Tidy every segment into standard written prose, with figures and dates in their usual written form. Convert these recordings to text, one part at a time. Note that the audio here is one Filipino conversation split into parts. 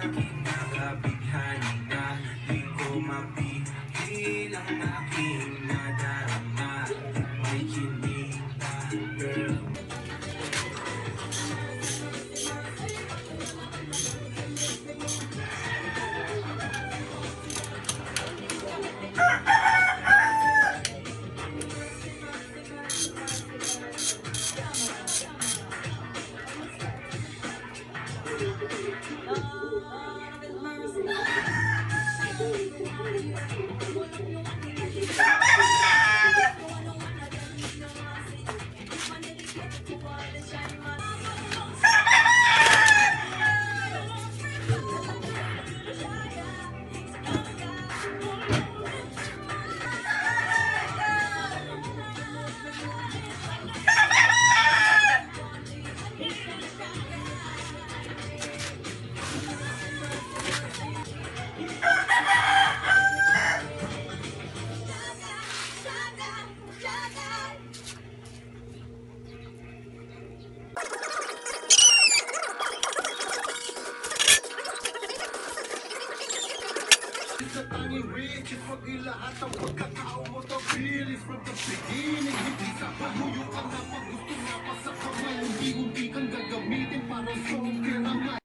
aking nakabighani na di ko mapigil ang aking nadarama. May chinita, girl. Sa tanging rich, pag ilahat ang pagkatao mo to feel is from the beginning. Hindi sa paluyo ka na pag gusto na pa sa kamay. Unti-unti kang gagamitin para solve kiramay.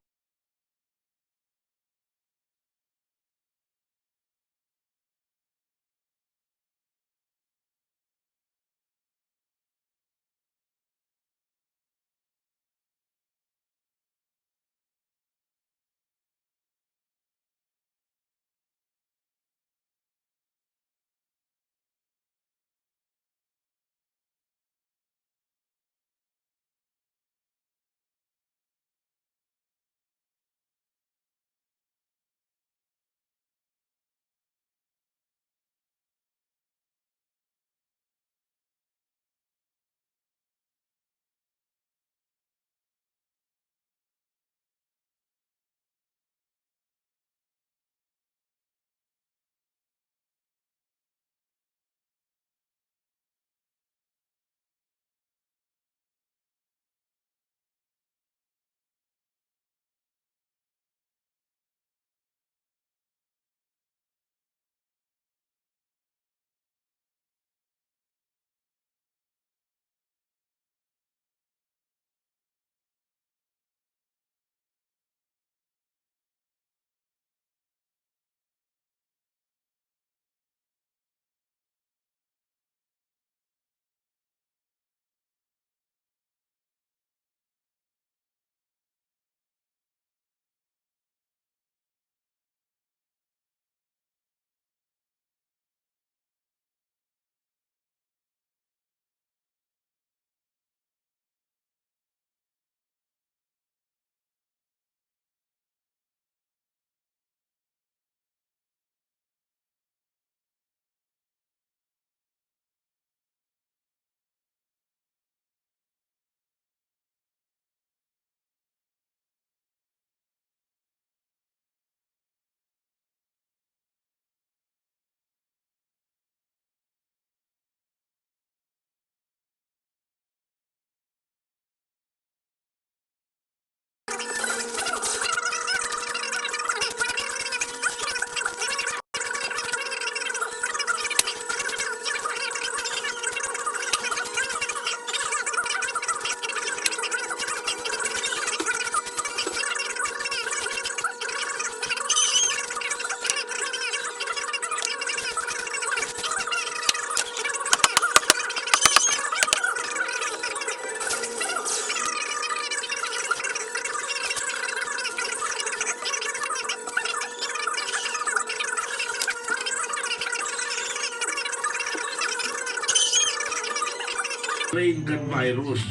Brain gun virus.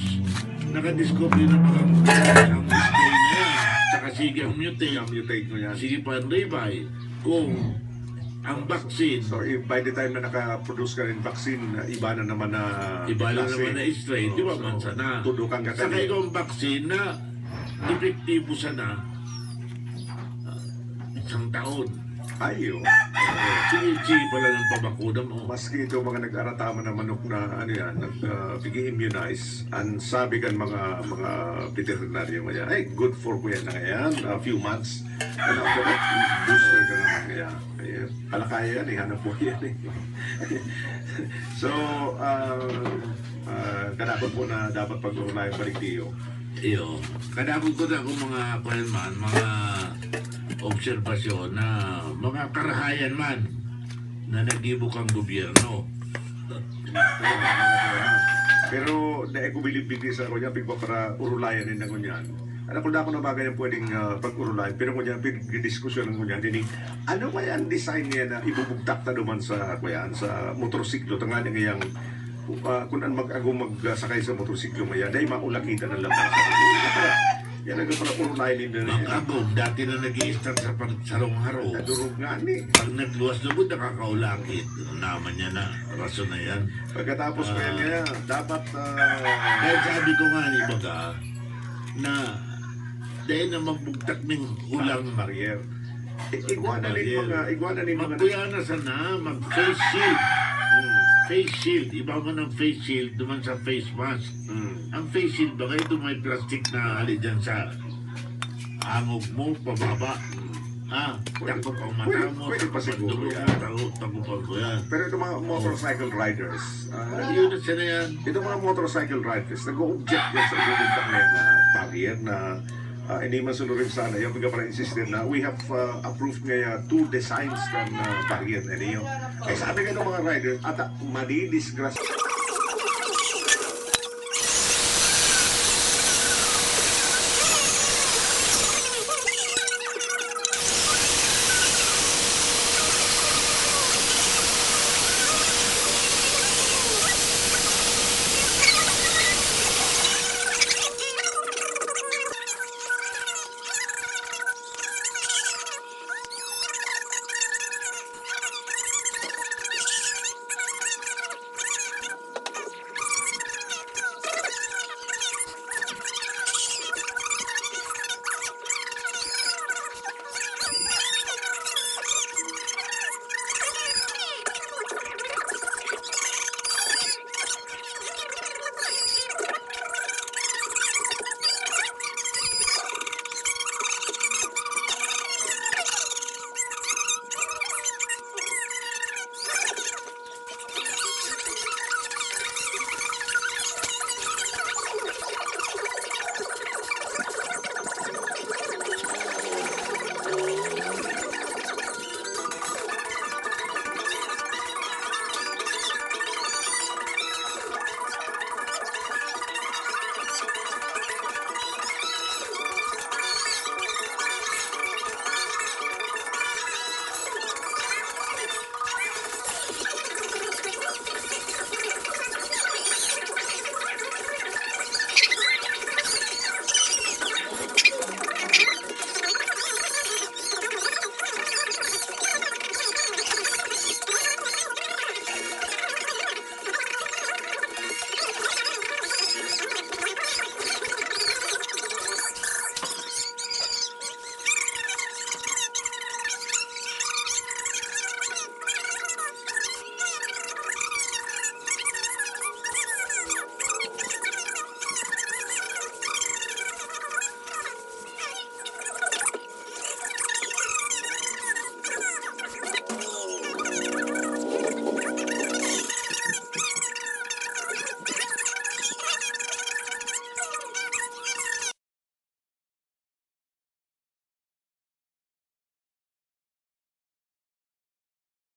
Nakadiscover na ang display na yan. Tsaka sige ang mutate mo yan. Sige pa ang revive. Kung ang vaccine, So if by the time na naka-produce ka rin vaccine, iba na naman na iba lang klase. naman na strain, di ba So, man sana? tudukan ka Saka kanina. ikaw ang vaccine na epektibo sana isang taon. Ayo. Sige pala ng pabakuna mo. Maski ito mga nag-arataman na manok na ano yan, nag-immunize, ang sabi kan mga veterinaryo ngayon, ay good for kuya na ngayon, a few months. And after that, booster ka naman kaya. Palakaya yan eh, hanap po yan eh. So, kadakot po na dapat pag-unayan paligtiyo. Iyo. Kadakot ko na kung mga man, mga obserbasyon na mga karahayan man na nag-ibok ang gobyerno. Pero dahil ko bilibig sa kunya pigwa para urulayan din na kunyan. Alam ko na ako na bagay na pwedeng pag-urulayan, pero kunya pig-diskusyon ng kunyan din. Ano kaya ang design niya na ibubugtak ta duman sa kuyan sa motorsiklo tanga ngayang kung an magsakay sa motorsiklo maya dahil maulakita ng labas. Yan ang para urulayan din na Mga agong, dati na nag-i-start sa pagsarong haro. nadurog nga ni. Pag nagluwas na po, nakakaulakit. Naman niya na, rason na yan. Pagkatapos kaya kaya dapat Dahil sabi ko nga ni Baga, na dahil na magbugtak ng ulang barrier. Iguana ni mga magkuyana sana, mag-face shield. Face shield, iba mo ng face shield, duman sa face mask. Ang face shield ba ito may plastic na ali dyan sa angog mo, pababa. Takot ang mata mo, pwede pa siguro yan. Takot ko yan. Pero ito mga motorcycle riders, Yun na sila yan. ito mga motorcycle riders, nag-object yan sa ibubugtak na barrier na hindi man sunurin sana. Yung mga para insistent na we have approved nga 2 designs kan barrier na niyo. Kaya sabi nga ng mga riders, at madidisgras.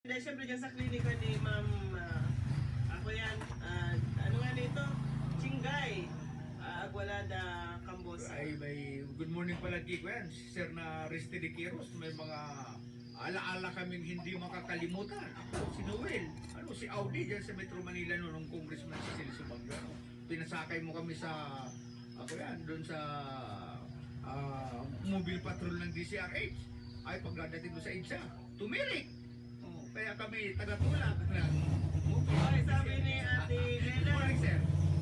Dahil siyempre dyan sa klinika ni Ma'am, ako yan, ano nga nito? Chingay, Agwalada, Cambosa. Good morning pala Kiko yan, Sir na Restidiqueros, may mga alaala kaming hindi makakalimutan. Ako, si Noel, si Audi dyan sa Metro Manila noong Congressman si Celso Banga. Pinasakay mo kami sa, doon sa mobile patrol ng DCRH. Ay, pagdadating mo sa EDSA, tumirik. Kaya kami taga-tulak na. Ay, sabi ni Ate Good Nena, morning, sir.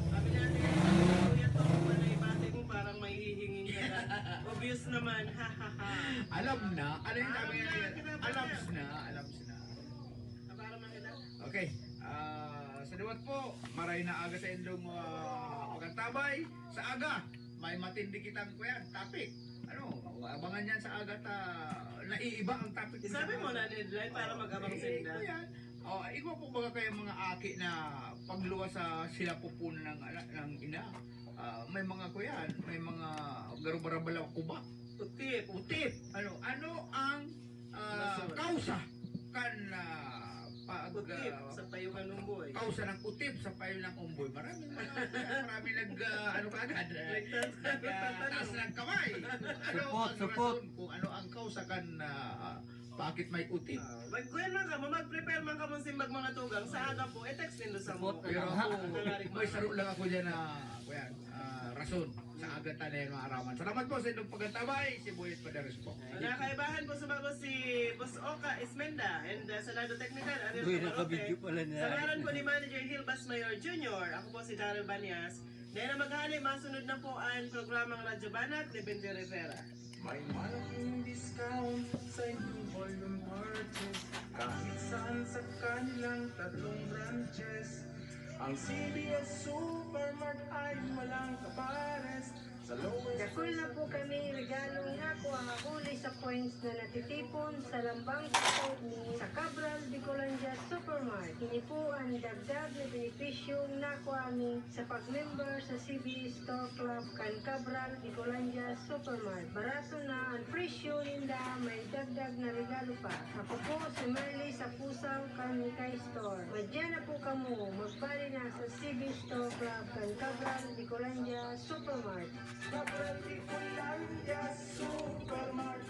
sabi ni Ate Nena, kuya to, panay bate mo parang may hihingin ka na. Obvious naman, ha ha ha. Alam na, ano yung sabi Alam na, niya? kinabang Alams na. na, alams na. Para makita. Okay, sa liwat po, maray na aga sa indong pagkantabay. Sa aga, may matindi kitang kuyan, topic. Ano, abangan yan sa aga naiiba ang topic. Isabi mo na deadline para mag-abang senda. Kuyan, ikaw po baga kayo mga aki na pagluwas sa sila pupunan ng ina. May mga kuyan, may mga garubarabalaw kuba. Utip. Utip. Ano ang kausa kan Utip sa payungan ng buhay. kausa ng utip sa payo ng umboy. Marami kaagad. Taas ng kamay. Support. Kung ano ang kausa kan bakit may utip. Kuya man ka, mag-prepare man ka mong simbag mga tugang. Sa aga po, text nindo sa mo. Pero may saro lang ako dyan na rason sa agad na yan mga araman. Salamat po sa inyong pagkatabay. Si Boyet Padares po. Nakaibahan po sa bago si Boss Oka Ismenda and sa Lado Technical, Ariel Uy, Camarote. nakabidyo pala niya. Sa ngalan po ni Manager Hilbas Mayor Jr., ako po si Daryl Banias. Dahil na maghali, masunod na po ang programang Radyo Banat ni Benji Rivera. May malaking discount sa inyong volume purchase kahit saan sa kanilang 3 branches. Ang CBS Supermart ay walang kapares sa lowest Dakol na po kami regalong nakuha nga huli sa points na natitipon sa lambang support ni sa Cabral Bicolandia Supermart. Kini po ang dagdag na benepisyong nakuha mi sa pag-member sa CB Store Club kan Cabral Bicolandia Supermart. Barato na ang presyo ninda, may dagdag na regalo pa. Ako po si Merly sa Pusaw kan Mikay Store. Madyan na po kamo, magbali na sa CB Store Club kan Cabral Bicolandia Supermart. Cabral Bicolandia Supermart.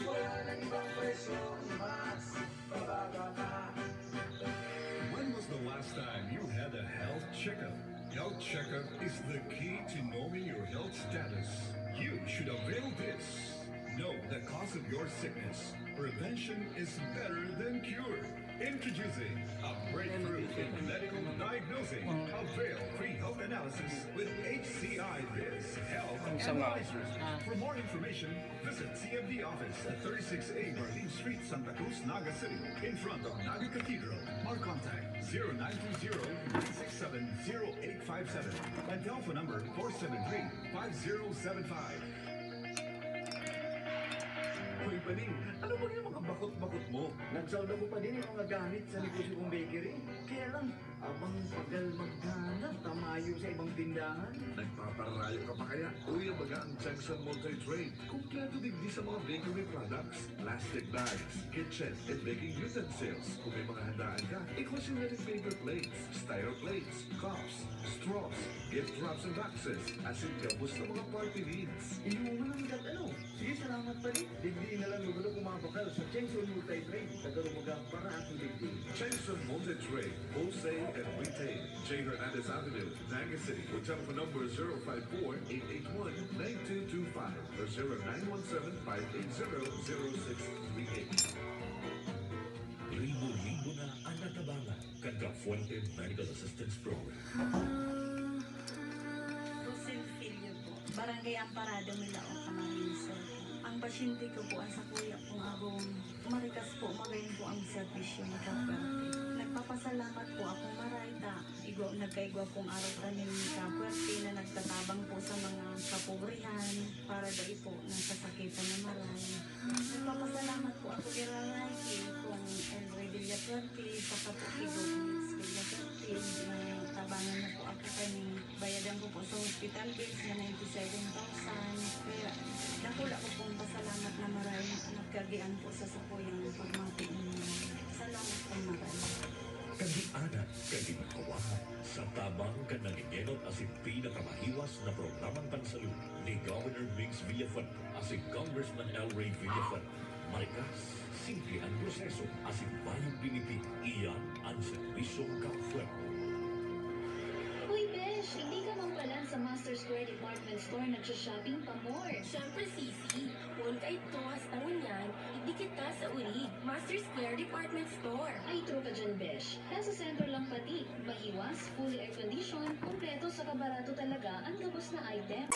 Wala nang ibang presyo, mas pabaga pa. When was the last time you had a health checkup? Health checkup is the key to knowing your health status. You should avail this. Know the cause of your sickness. Prevention is better than cure. Introducing a breakthrough in medical diagnosing. Avail free health analysis with HCI Biz Health Analyzers. For more information, visit CMD office at 36A Marlene Street, Santa Cruz, Naga City, in front of Naga Cathedral. Or contact 0920-967-0857 and telephone number 473-5075. Hoy Paning, ano ba yung mga bakot-bakot mo? Nagsalda ko pa din yung mga gamit sa negosyo kong bakery. Kaya lang, abang pagal maghanap, tamayo sa ibang tindahan. Nagpaparalayo ka pa kaya? Uy, baga ang Jackson Multi-Trade. Kompleto digdi sa mga bakery products, plastic bags, kitchen, and baking utensils. Kung may mga handaan ka, eco-synthetic paper plates, styro plates, cups, straws, gift wraps and boxes, as in gabos na mga party needs. Inuman ang ano? Sige, salamat pa rin. Digdi na lang yung kumabakal sa Jackson Multi-Trade. Tagarumagang para akong digdi. Jackson Multi-Trade, wholesale and retail. J. Hernandez Avenue, Naga City, with telephone number 054-881-9225 or 0917-580-0638. Libo-libo na ang natabangan kanda Fuerte Medical Assistance Program. Roselfilia po. Barangay Amparado, Milao, Camarines Sur. Ang pasyente ko po ang sa kuya kung akong marikas po magayon po ang servisyo ni Kapwerte. Nagpapasalamat po ako marayta. Nagkaigwa pong araw tanin ni Kapwerte na nagtatabang po sa mga kapobrihan para dahil po ng kasakitan na maray. Nagpapasalamat po ako kay Rarayki kung Elroy Villapwerte sa Kapukigo Villapwerte na tabangan na po ako kaning bayadan ko po sa hospital bills na 97,000. Kaya nakula ko pong pasalamat na maraming nagkagian po sa sakuyang pagmati niyo. Salamat po maraming. Kadi-anak, kadi-kawahan, sa tabang ka nangingenot asin pinakamahiwas na programang pansalud ni Governor Mix Villafuerte asin Congressman L. Ray Villafuerte. Marikas, simple ang proseso asin bayang pinipig, iyan ang serbisyong Kapwerte. Uy, Besh, hindi ka man pala sa Master Square Department Store nagsha-shopping pa more. Siyempre, Sisi. Kung kay to hasta unyan, idikit ka sa uri. Master Square Department Store. Ay, true ka dyan, Besh. Nasa sentro lang pati. Mahiwas, fully air-conditioned, kompleto sa kabarato talaga ang gabos na item.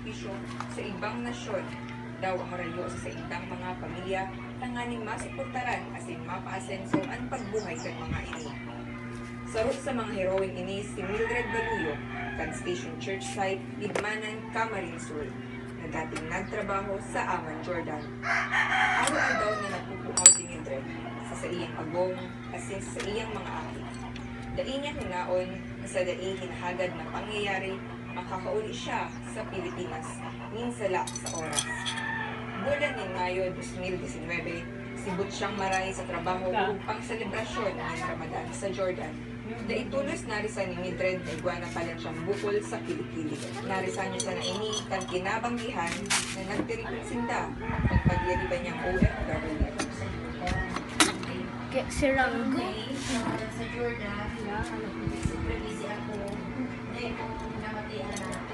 sakripisyo sa ibang nasyon. Daw harayo sa indang mga pamilya tanganing masuportaran asin mapaasenso ang pagbuhay kan mga ini. Sarot sa mga heroing ini si Mildred Baluyo, kan Station Church site, Ligmanan, Camarines Sur, na dating nagtrabaho sa Aman, Jordan. Araw daw na nagpupungaw si Mildred sa iyang agong asin sa iyang mga aki. Dai niya hinaon na sa dai hinahagad na pangyayari makakauli siya sa Pilipinas minsala sa oras. Bulan ni Mayo 2019, sibot siyang maray sa trabaho upang selebrasyon ng Ramadan sa Jordan. Daitulos narisan ni Mildred na iguana pa lang siyang bukol sa kilikili. Narisan niya sa naini kan kinabanggihan na nagtiripong sinda ang pagyariban niyang OFW. Kaya si Rango. Sa Jordan, supervisi ako. Hindi ko namatian na ako.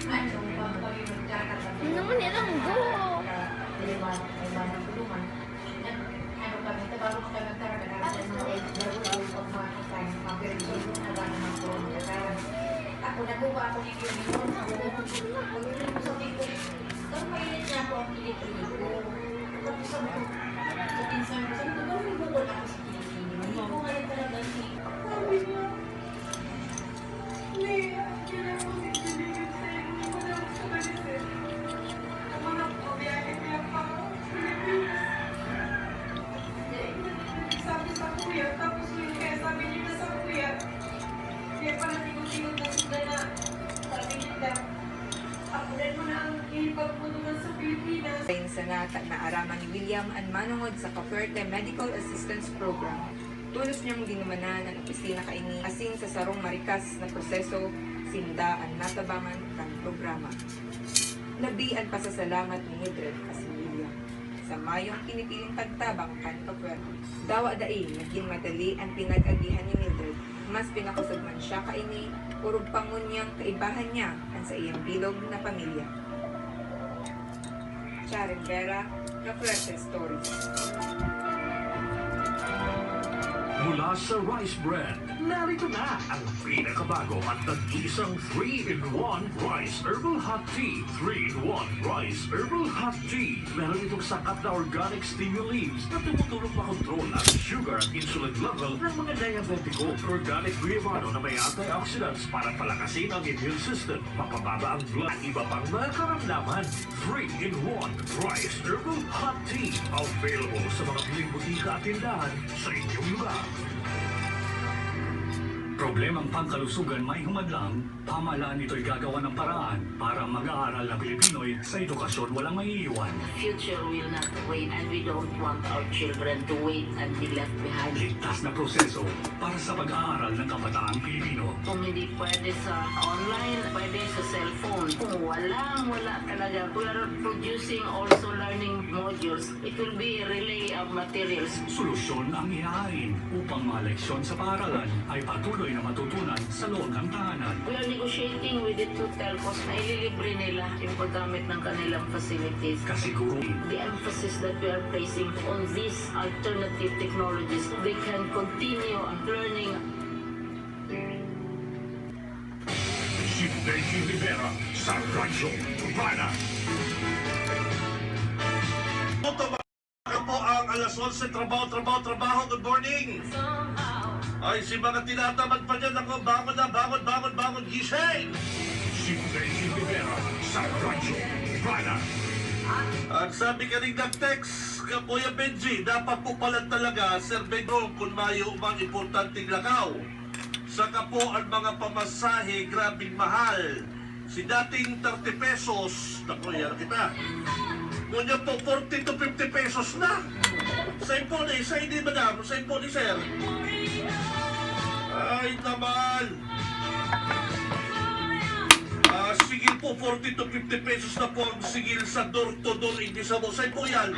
Ano, pag magkakatabi. Ano naman ni Rango? Ano kami, bago kami magkakatabi. Ako nakuha ako ng uniform. Ako sabi ko, kung mainit na ako ang kilikili ko. Tapos sabi ko, sa pinsan ko, sabi ko, gawin mo ako sa kilikili. Hindi ko nga rin talaga si... Sabi niya, hindi, hindi na ako sikiligin sa inyo. Wala ko sa balisin. Mga pabiyahin niya pa ako sa Pilipinas. Sabi sa kuya, tapos yun kaya sabi niya sa kuya, kaya pala tingog-tingog na sila na sabi niya, ako rin mo na ang ipagputunan sa Pilipinas. Ayon sa naaraman ni William ang manungod sa Cavite Medical Assistance Program, tulos niyang ginumanan ang opisina kaini asin sa sarong marikas na proseso sinda ang natabangan ng programa. Labi ang pasasalamat ni Mildred kasi William sa mayong pinipiling pagtabang kan Cavite. Dawa dai naging madali ang pinag-agihan ni Mildred. Mas pinakusog man siya kaini, urog pangunyang kaibahan niya ang sa iyang bilog na pamilya. Sharon Vera, Cavite Stories. Mula sa Rice Brand, narito na ang pinakabago at nag-iisang 3-in-1 Rice Herbal Hot Tea. 3-in-1 Rice Herbal Hot Tea. Meron itong sakat na organic stimulants na tumutulong makontrol ang sugar at insulin level ng mga diabetiko. Organic guayabano na may antioxidants para palakasin ang immune system, mapababa ang blood at iba pang mga karamdaman. 3-in-1 Rice Herbal Hot Tea. Available sa mga piling butika at tindahan sa inyong lugar. Problemang pangkalusugan may humadlang, pamahalaan ito'y gagawa ng paraan para mag-aaral ng Pilipinoy sa edukasyon walang maiiwan. Future will not wait and we don't want our children to wait and be left behind. Ligtas na proseso para sa pag-aaral ng kabataang Pilipino. Kung hindi pwede sa online, pwede sa cellphone. Kung wala talaga. We are producing also learning modules. It will be a relay of materials. Solusyon ang ihain upang mga leksyon sa paaralan ay patuloy na matutunan sa loob ng tahanan. We are negotiating with the two telcos na ililibre nila yung paggamit ng kanilang facilities. Kasiguruhin. The emphasis that we are placing on these alternative technologies, they can continue learning. Si Becky Rivera sa Radyo Turbana. Ako po ang alas 11, trabaho. Good morning! Ay, si mga tinatamad pa dyan ako, bangon, gising! Si Becky Rivera sa Radyo Turbana. At sabi ka rin nag-text, Kuya Benji, dapat po pala talaga, Sir Benjo, kung mayo mang importanteng lakaw. Saka po ang mga pamasahe, grabing mahal. Si dating 30 pesos, naku, yan kita. Ngunyan po 40 to 50 pesos na. Sa impon sa hindi madam, sa impon sir. Ay naman. Sigil po 40 to 50 pesos na po ang sigil sa door-to-door. Hindi sa mo. Sa po yan.